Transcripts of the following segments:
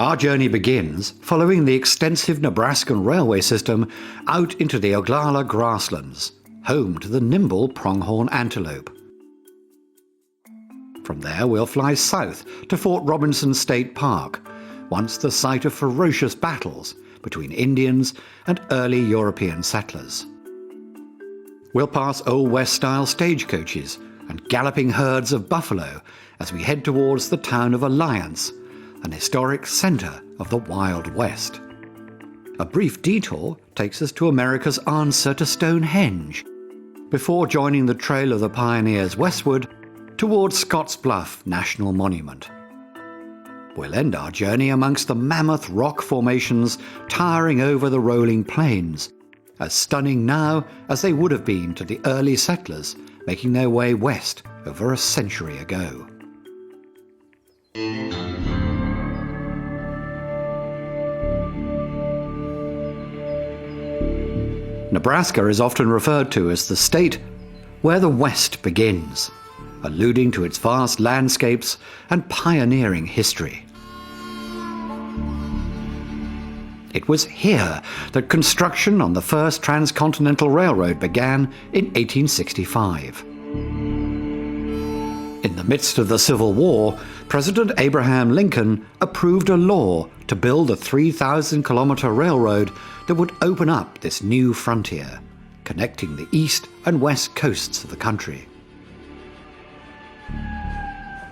Our journey begins following the extensive Nebraskan railway system out into the Oglala grasslands, home to the nimble pronghorn antelope. From there we'll fly south to Fort Robinson State Park, once the site of ferocious battles between Indians and early European settlers. We'll pass Old West-style stagecoaches and galloping herds of buffalo as we head towards the town of Alliance, an historic centre of the Wild West. A brief detour takes us to America's answer to Stonehenge, before joining the Trail of the Pioneers westward towards Scotts Bluff National Monument. We'll end our journey amongst the mammoth rock formations towering over the rolling plains, as stunning now as they would have been to the early settlers making their way west over a century ago. Nebraska is often referred to as the state where the West begins, alluding to its vast landscapes and pioneering history. It was here that construction on the first transcontinental railroad began in 1865. In the midst of the Civil War, President Abraham Lincoln approved a law to build a 3,000-kilometer railroad that would open up this new frontier, connecting the east and west coasts of the country.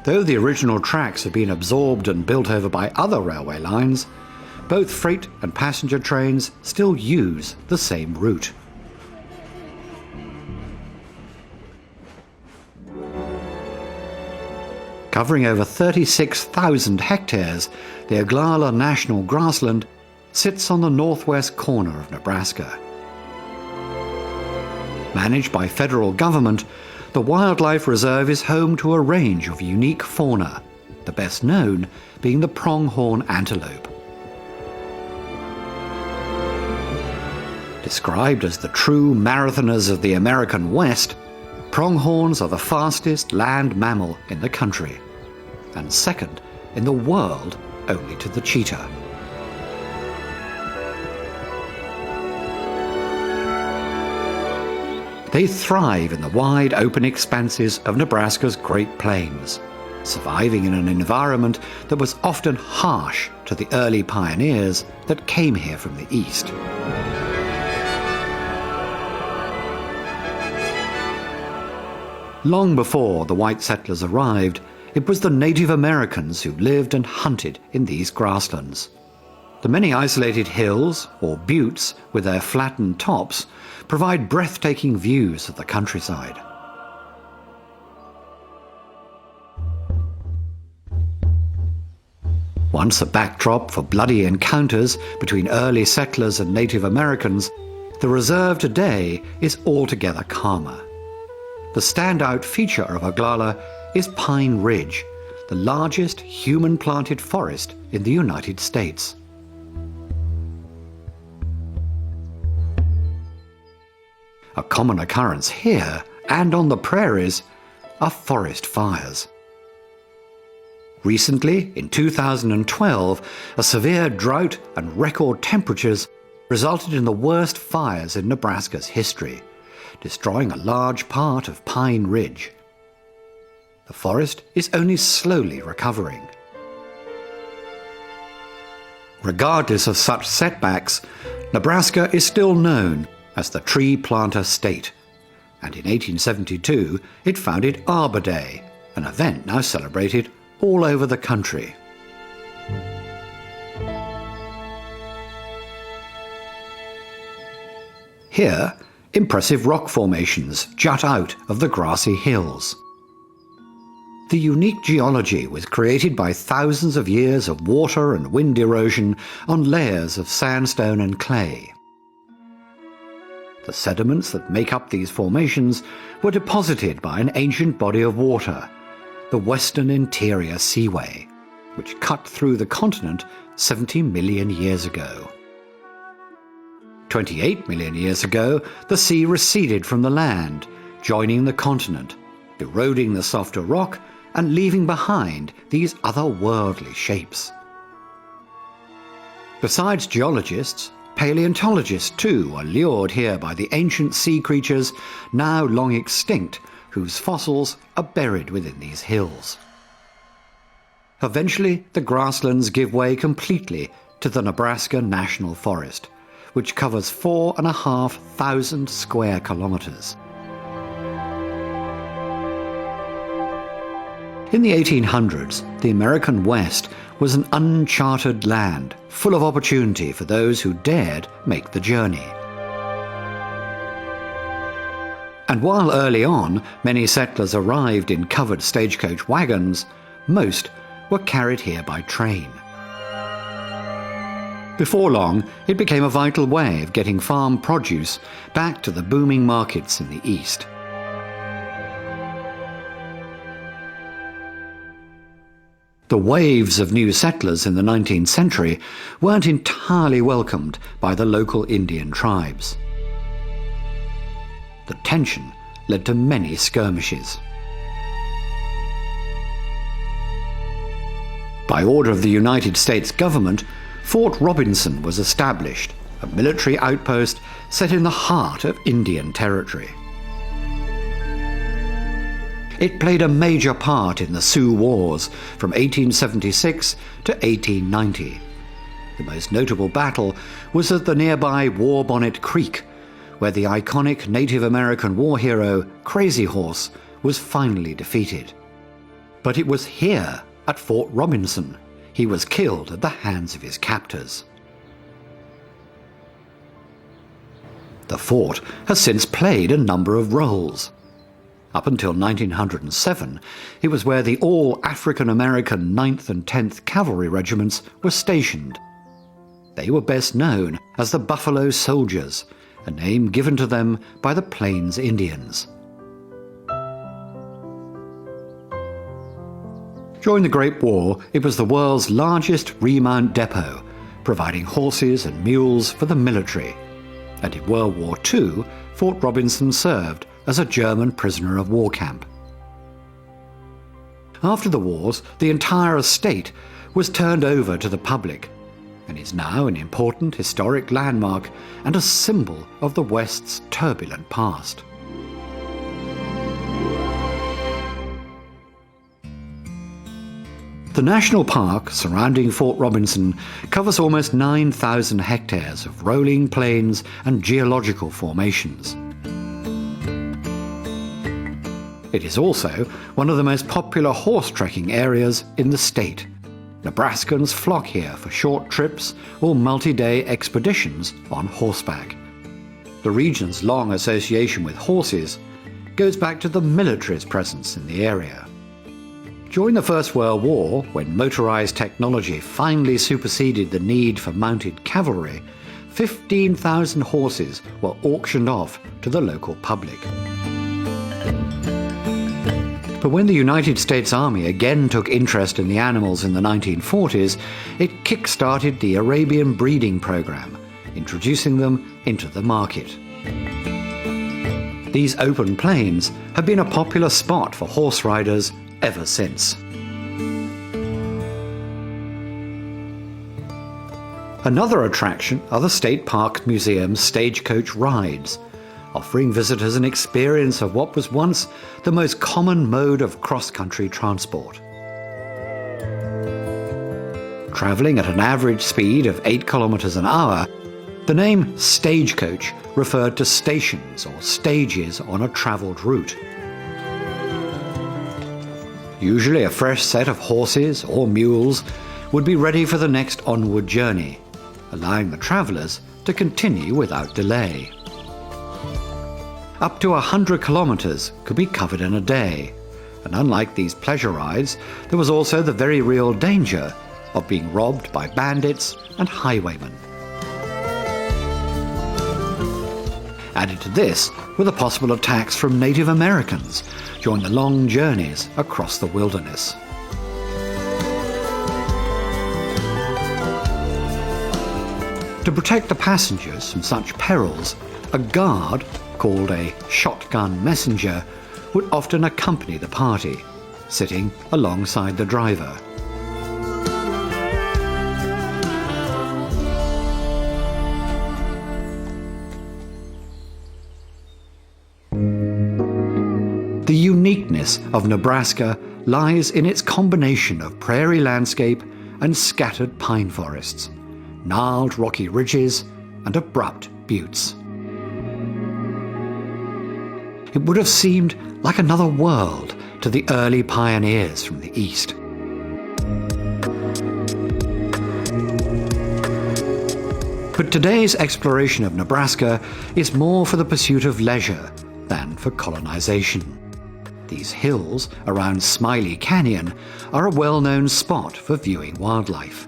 Though the original tracks had been absorbed and built over by other railway lines, both freight and passenger trains still use the same route. Covering over 36,000 hectares, the Oglala National Grassland sits on the northwest corner of Nebraska. Managed by federal government, the wildlife reserve is home to a range of unique fauna, the best known being the pronghorn antelope. Described as the true marathoners of the American West, pronghorns are the fastest land mammal in the country, and second in the world only to the cheetah. They thrive in the wide open expanses of Nebraska's Great Plains, surviving in an environment that was often harsh to the early pioneers that came here from the east. Long before the white settlers arrived, it was the Native Americans who lived and hunted in these grasslands. The many isolated hills, or buttes, with their flattened tops, provide breathtaking views of the countryside. Once a backdrop for bloody encounters between early settlers and Native Americans, the reserve today is altogether calmer. The standout feature of Oglala is Pine Ridge, the largest human-planted forest in the United States. A common occurrence here and on the prairies are forest fires. Recently, in 2012, a severe drought and record temperatures resulted in the worst fires in Nebraska's history, destroying a large part of Pine Ridge. The forest is only slowly recovering. Regardless of such setbacks, Nebraska is still known as the Tree Planter State, and in 1872 it founded Arbor Day, an event now celebrated all over the country. Here, impressive rock formations jut out of the grassy hills. The unique geology was created by thousands of years of water and wind erosion on layers of sandstone and clay. The sediments that make up these formations were deposited by an ancient body of water, the Western Interior Seaway, which cut through the continent 70 million years ago. 28 million years ago, the sea receded from the land, joining the continent, eroding the softer rock and leaving behind these otherworldly shapes. Besides geologists, paleontologists too were lured here by the ancient sea creatures, now long extinct, whose fossils are buried within these hills. Eventually, the grasslands give way completely to the Nebraska National Forest, which covers 4,500 square kilometers. In the 1800s, the American West was an uncharted land, full of opportunity for those who dared make the journey. And while early on many settlers arrived in covered stagecoach wagons, most were carried here by train. Before long, it became a vital way of getting farm produce back to the booming markets in the East. The waves of new settlers in the 19th century weren't entirely welcomed by the local Indian tribes. The tension led to many skirmishes. By order of the United States government, Fort Robinson was established, a military outpost set in the heart of Indian Territory. It played a major part in the Sioux Wars from 1876 to 1890. The most notable battle was at the nearby War Bonnet Creek, where the iconic Native American war hero Crazy Horse was finally defeated. But it was here, at Fort Robinson, he was killed at the hands of his captors. The fort has since played a number of roles. Up until 1907, it was where the all-African-American 9th and 10th Cavalry Regiments were stationed. They were best known as the Buffalo Soldiers, a name given to them by the Plains Indians. During the Great War, it was the world's largest remount depot, providing horses and mules for the military. And in World War II, Fort Robinson served as a German prisoner of war camp. After the wars, the entire estate was turned over to the public and is now an important historic landmark and a symbol of the West's turbulent past. The national park surrounding Fort Robinson covers almost 9,000 hectares of rolling plains and geological formations. It is also one of the most popular horse trekking areas in the state. Nebraskans flock here for short trips or multi-day expeditions on horseback. The region's long association with horses goes back to the military's presence in the area. During the First World War, when motorized technology finally superseded the need for mounted cavalry, 15,000 horses were auctioned off to the local public. But when the United States Army again took interest in the animals in the 1940s, it kick-started the Arabian breeding program, introducing them into the market. These open plains have been a popular spot for horse riders ever since. Another attraction are the State Park Museum's stagecoach rides, offering visitors an experience of what was once the most common mode of cross-country transport. Travelling at an average speed of 8 kilometers an hour, the name stagecoach referred to stations or stages on a travelled route. Usually a fresh set of horses or mules would be ready for the next onward journey, allowing the travellers to continue without delay. Up to 100 kilometers could be covered in a day, and unlike these pleasure rides, there was also the very real danger of being robbed by bandits and highwaymen. Added to this were the possible attacks from Native Americans during the long journeys across the wilderness. To protect the passengers from such perils, a guard, called a shotgun messenger, would often accompany the party, sitting alongside the driver. The uniqueness of Nebraska lies in its combination of prairie landscape and scattered pine forests, gnarled rocky ridges, and abrupt buttes. It would have seemed like another world to the early pioneers from the east. But today's exploration of Nebraska is more for the pursuit of leisure than for colonization. These hills around Smiley Canyon are a well-known spot for viewing wildlife.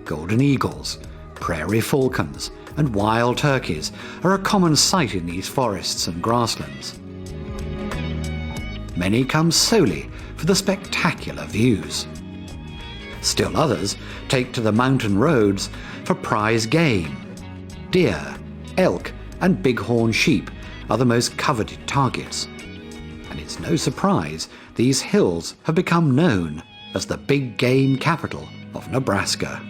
Golden eagles, prairie falcons, and wild turkeys are a common sight in these forests and grasslands. Many come solely for the spectacular views. Still others take to the mountain roads for prize game. Deer, elk, and bighorn sheep are the most coveted targets. And it's no surprise these hills have become known as the big game capital of Nebraska.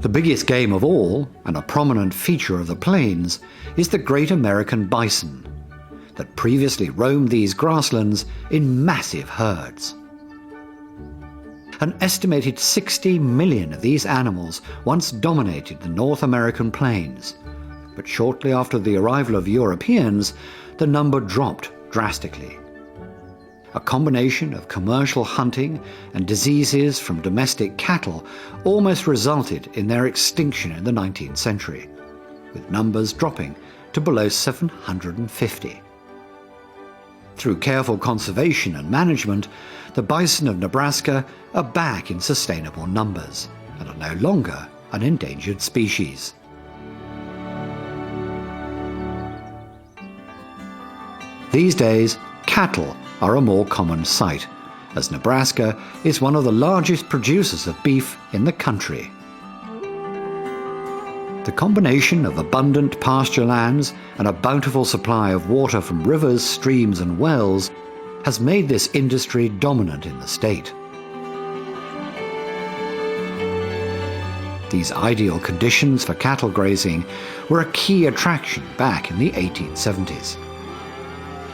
The biggest game of all, and a prominent feature of the plains, is the great American bison that previously roamed these grasslands in massive herds. An estimated 60 million of these animals once dominated the North American plains, but shortly after the arrival of Europeans, the number dropped drastically. A combination of commercial hunting and diseases from domestic cattle almost resulted in their extinction in the 19th century, with numbers dropping to below 750. Through careful conservation and management, the bison of Nebraska are back in sustainable numbers and are no longer an endangered species. These days, cattle are a more common sight, as Nebraska is one of the largest producers of beef in the country. The combination of abundant pasture lands and a bountiful supply of water from rivers, streams, and wells has made this industry dominant in the state. These ideal conditions for cattle grazing were a key attraction back in the 1870s.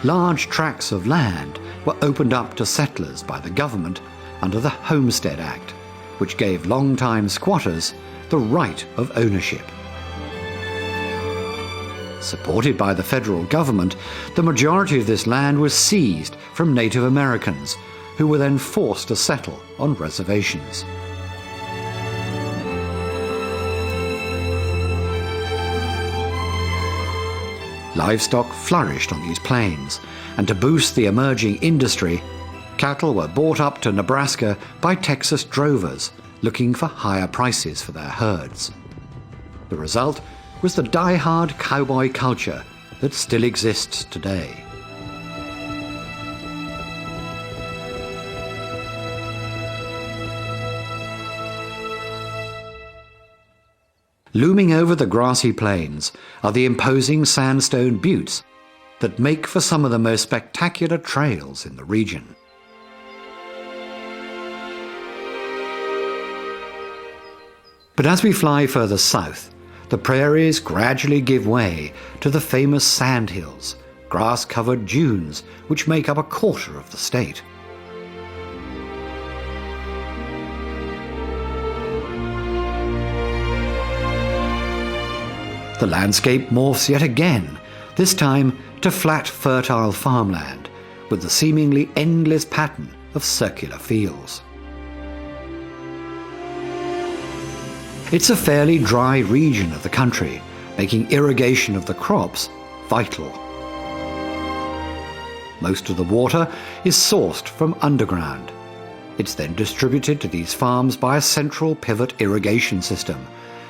Large tracts of land were opened up to settlers by the government under the Homestead Act, which gave long-time squatters the right of ownership. Supported by the federal government, the majority of this land was seized from Native Americans, who were then forced to settle on reservations. Livestock flourished on these plains, and to boost the emerging industry, cattle were brought up to Nebraska by Texas drovers looking for higher prices for their herds. The result was the die-hard cowboy culture that still exists today. Looming over the grassy plains are the imposing sandstone buttes that make for some of the most spectacular trails in the region. But as we fly further south, the prairies gradually give way to the famous sandhills, grass-covered dunes which make up a quarter of the state. The landscape morphs yet again, this time to flat, fertile farmland with the seemingly endless pattern of circular fields. It's a fairly dry region of the country, making irrigation of the crops vital. Most of the water is sourced from underground. It's then distributed to these farms by a central pivot irrigation system,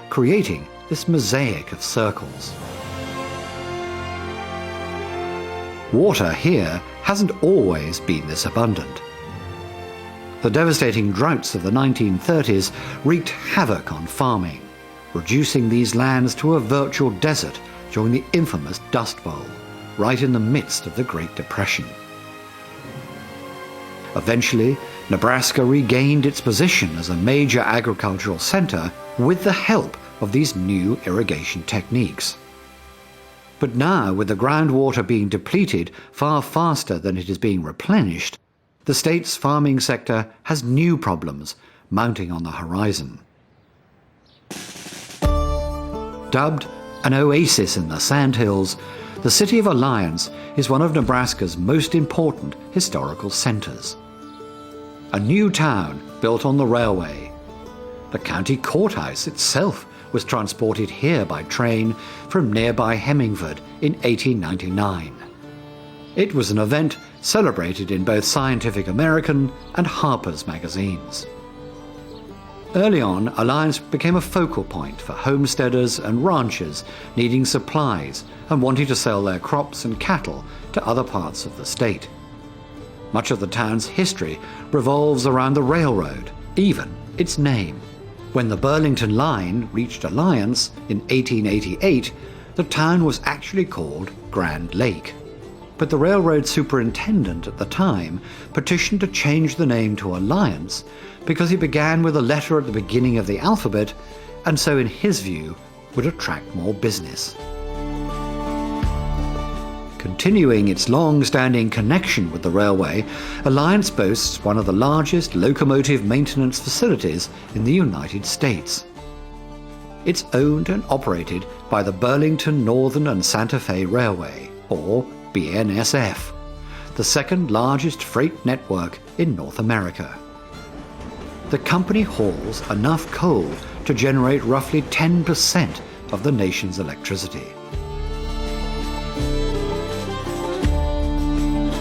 creating this mosaic of circles. Water here hasn't always been this abundant. The devastating droughts of the 1930s wreaked havoc on farming, reducing these lands to a virtual desert during the infamous Dust Bowl, right in the midst of the Great Depression. Eventually, Nebraska regained its position as a major agricultural center with the help of these new irrigation techniques. But now, with the groundwater being depleted far faster than it is being replenished, the state's farming sector has new problems mounting on the horizon. Dubbed an oasis in the sandhills, the city of Alliance is one of Nebraska's most important historical centers. A new town built on the railway. The county courthouse itself was transported here by train from nearby Hemmingford in 1899. It was an event celebrated in both Scientific American and Harper's magazines. Early on, Alliance became a focal point for homesteaders and ranchers needing supplies and wanting to sell their crops and cattle to other parts of the state. Much of the town's history revolves around the railroad, even its name. When the Burlington Line reached Alliance in 1888, the town was actually called Grand Lake. But the railroad superintendent at the time petitioned to change the name to Alliance because it began with a letter at the beginning of the alphabet, and so in his view would attract more business. Continuing its long-standing connection with the railway, Alliance boasts one of the largest locomotive maintenance facilities in the United States. It's owned and operated by the Burlington Northern and Santa Fe Railway, or BNSF, the second largest freight network in North America. The company hauls enough coal to generate roughly 10% of the nation's electricity.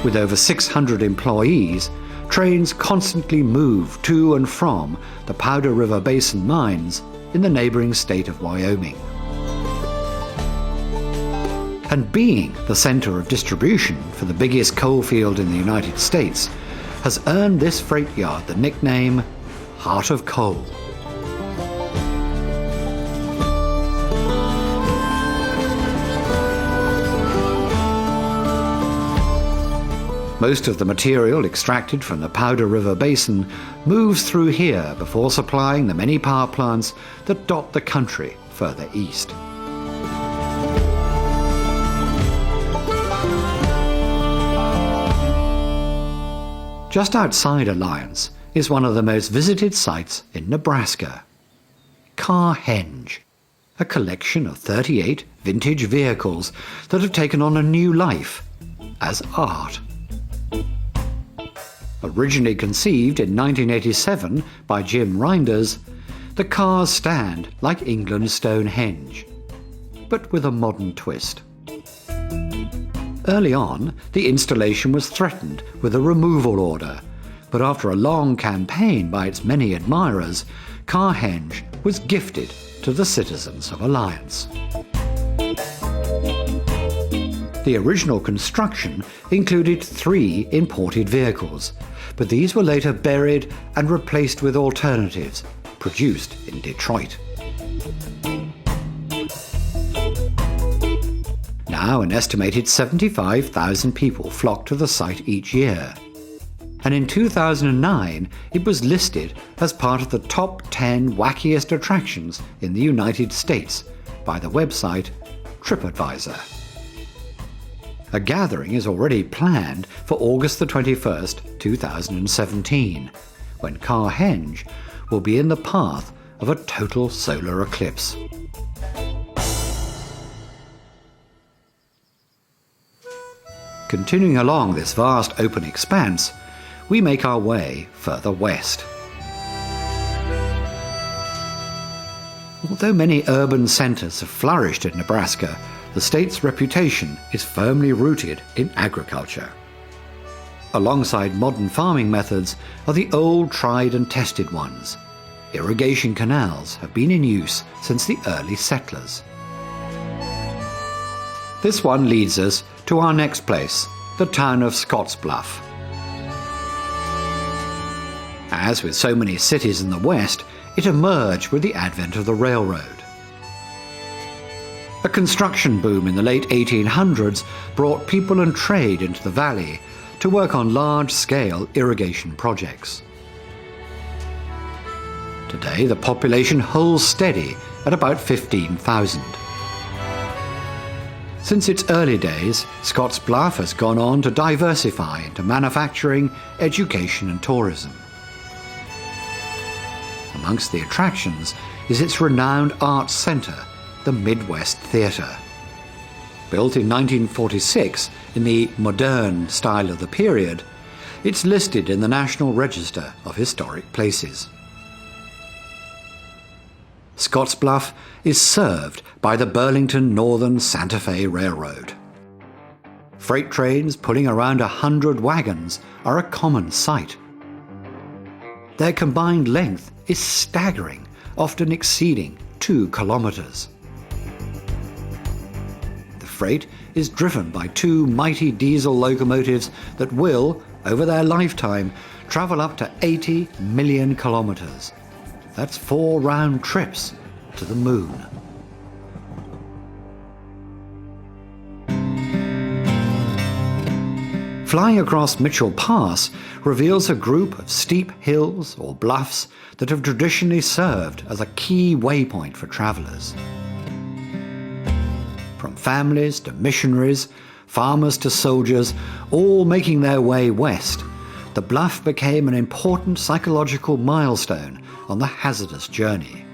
With over 600 employees, trains constantly move to and from the Powder River Basin mines in the neighboring state of Wyoming. And being the center of distribution for the biggest coal field in the United States has earned this freight yard the nickname Heart of Coal. Most of the material extracted from the Powder River Basin moves through here before supplying the many power plants that dot the country further east. Just outside Alliance is one of the most visited sites in Nebraska. Carhenge, a collection of 38 vintage vehicles that have taken on a new life as art. Originally conceived in 1987 by Jim Reinders, the cars stand like England's Stonehenge, but with a modern twist. Early on, the installation was threatened with a removal order, but after a long campaign by its many admirers, Carhenge was gifted to the citizens of Alliance. The original construction included 3 imported vehicles, but these were later buried and replaced with alternatives produced in Detroit. Now an estimated 75,000 people flock to the site each year. And in 2009, it was listed as part of the top 10 wackiest attractions in the United States by the website TripAdvisor. A gathering is already planned for August the 21st, 2017, when Carhenge will be in the path of a total solar eclipse. Continuing along this vast open expanse, we make our way further west. Although many urban centers have flourished in Nebraska, the state's reputation is firmly rooted in agriculture. Alongside modern farming methods are the old tried and tested ones. Irrigation canals have been in use since the early settlers. This one leads us to our next place, the town of Scottsbluff. As with so many cities in the West, it emerged with the advent of the railroad. A construction boom in the late 1800s brought people and trade into the valley to work on large-scale irrigation projects. Today, the population holds steady at about 15,000. Since its early days, Scott's Bluff has gone on to diversify into manufacturing, education and tourism. Amongst the attractions is its renowned arts centre, the Midwest Theatre. Built in 1946 in the modern style of the period, it's listed in the National Register of Historic Places. Scottsbluff is served by the Burlington Northern Santa Fe Railroad. Freight trains pulling around 100 wagons are a common sight. Their combined length is staggering, often exceeding 2 kilometers. The freight is driven by 2 mighty diesel locomotives that will, over their lifetime, travel up to 80 million kilometers. That's 4 round trips to the moon. Flying across Mitchell Pass reveals a group of steep hills or bluffs that have traditionally served as a key waypoint for travelers. From families to missionaries, farmers to soldiers, all making their way west, the bluff became an important psychological milestone on the hazardous journey.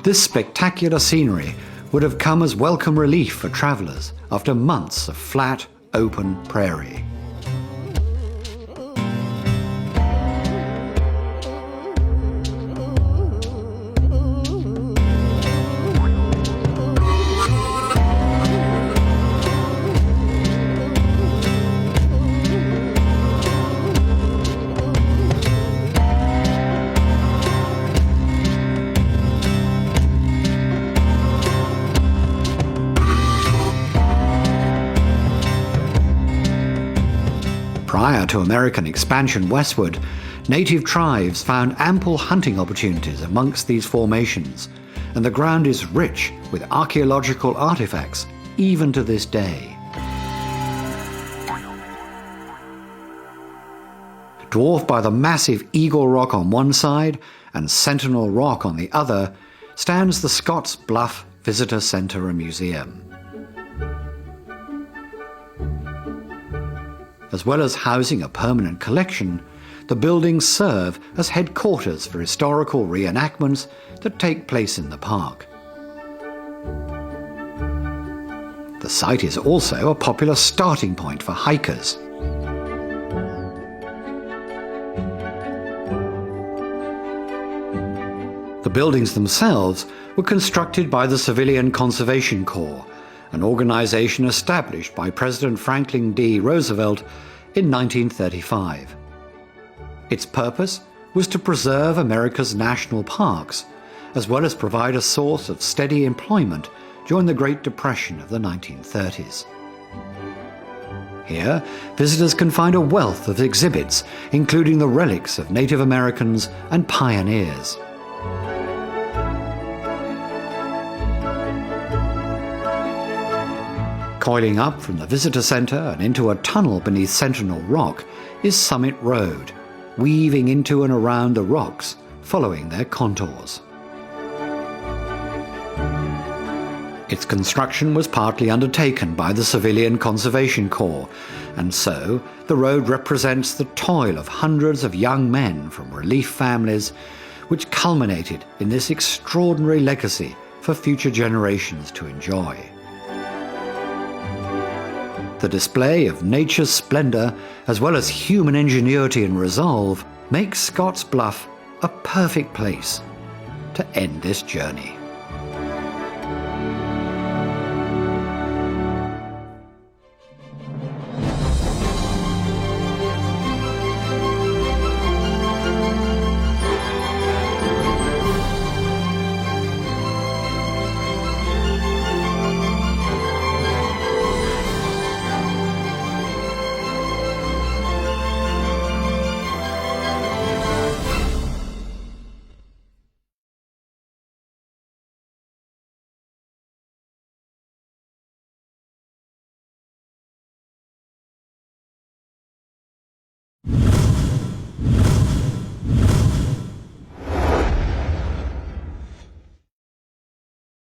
This spectacular scenery would have come as welcome relief for travellers after months of flat, open prairie. Prior to American expansion westward, native tribes found ample hunting opportunities amongst these formations, and the ground is rich with archaeological artifacts even to this day. Dwarfed by the massive Eagle Rock on one side and Sentinel Rock on the other, stands the Scotts Bluff Visitor Centre and Museum. As well as housing a permanent collection, the buildings serve as headquarters for historical reenactments that take place in the park. The site is also a popular starting point for hikers. The buildings themselves were constructed by the Civilian Conservation Corps, an organization established by President Franklin D. Roosevelt in 1935. Its purpose was to preserve America's national parks, as well as provide a source of steady employment during the Great Depression of the 1930s. Here, visitors can find a wealth of exhibits, including the relics of Native Americans and pioneers. Coiling up from the visitor centre and into a tunnel beneath Sentinel Rock is Summit Road, weaving into and around the rocks, following their contours. Its construction was partly undertaken by the Civilian Conservation Corps, and so the road represents the toil of hundreds of young men from relief families, which culminated in this extraordinary legacy for future generations to enjoy. The display of nature's splendour, as well as human ingenuity and resolve, makes Scotts Bluff a perfect place to end this journey.